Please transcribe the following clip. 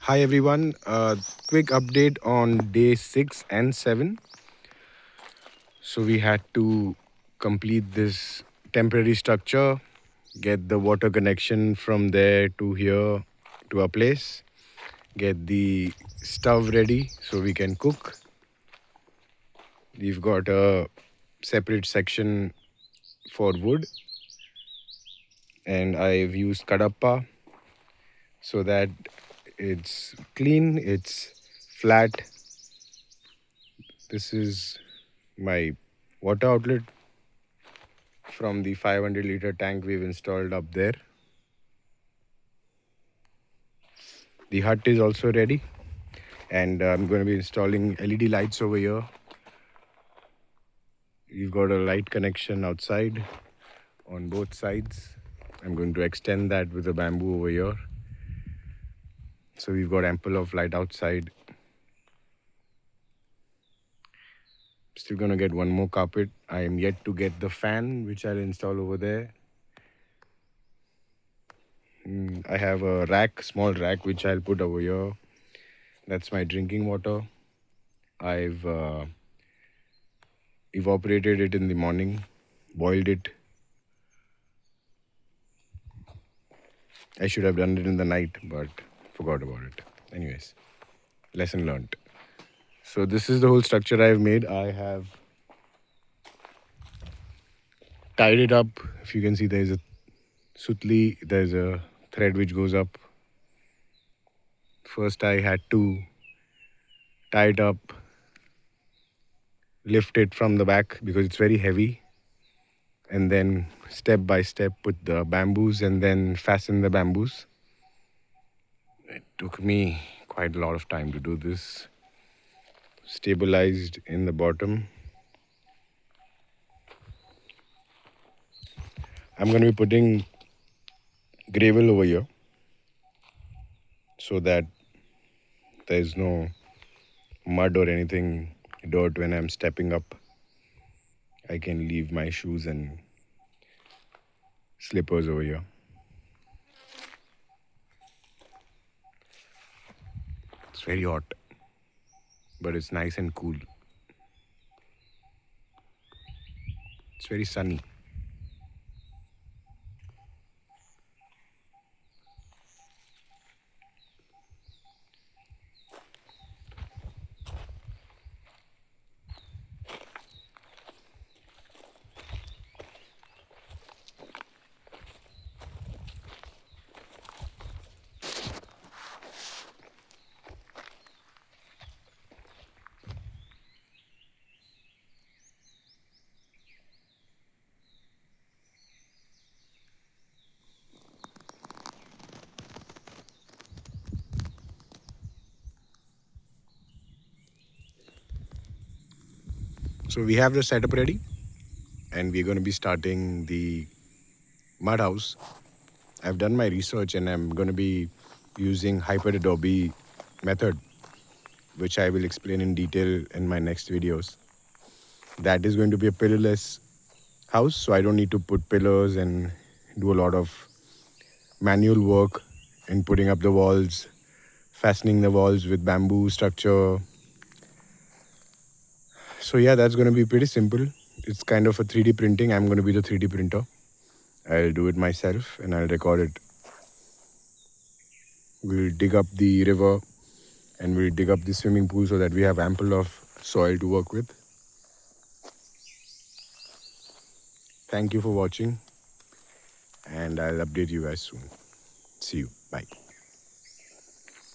Hi everyone. Quick update on day 6 and 7. So we had to complete this temporary structure, get the water connection from there to here to our place, get the stove ready so we can cook. We've got a separate section for wood, and I've used kadappa so that it's clean, it's flat. This is my water outlet from the 500-liter tank we've installed up there. The hut is also ready, and I'm going to be installing LED lights over here. We've got a light connection outside on both sides. I'm going to extend that with a bamboo over here. So we've got ample of light outside. Still going to get one more carpet. I am yet to get the fan, which I'll install over there. I have a rack, small rack, which I'll put over here. That's my drinking water. I've evaporated it in the morning, boiled it. I should have done it in the night, but forgot about it. Anyways, lesson learned. So this is the whole structure I've made. I have tied it up. If you can see, there's a sutli, there's a thread which goes up. First, I had to tie it up, lift it from the back because it's very heavy, and then step by step put the bamboos and then fasten the bamboos. It took me quite a lot of time to do this. Stabilized in the bottom. I'm going to be putting gravel over here so that there's no mud or anything, dirt when I'm stepping up. I can leave my shoes and slippers over here. It's very hot, but it's nice and cool. It's very sunny. So we have the setup ready, and we're going to be starting the mud house. I've done my research, and I'm going to be using Hyper Adobe method, which I will explain in detail in my next videos. That is going to be a pillarless house, so I don't need to put pillars and do a lot of manual work in putting up the walls, fastening the walls with bamboo structure. So yeah, that's going to be pretty simple. It's kind of a 3D printing. I'm going to be the 3D printer. I'll do it myself and I'll record it. We'll dig up the river and we'll dig up the swimming pool so that we have ample of soil to work with. Thank you for watching, and I'll update you guys soon. See you. Bye.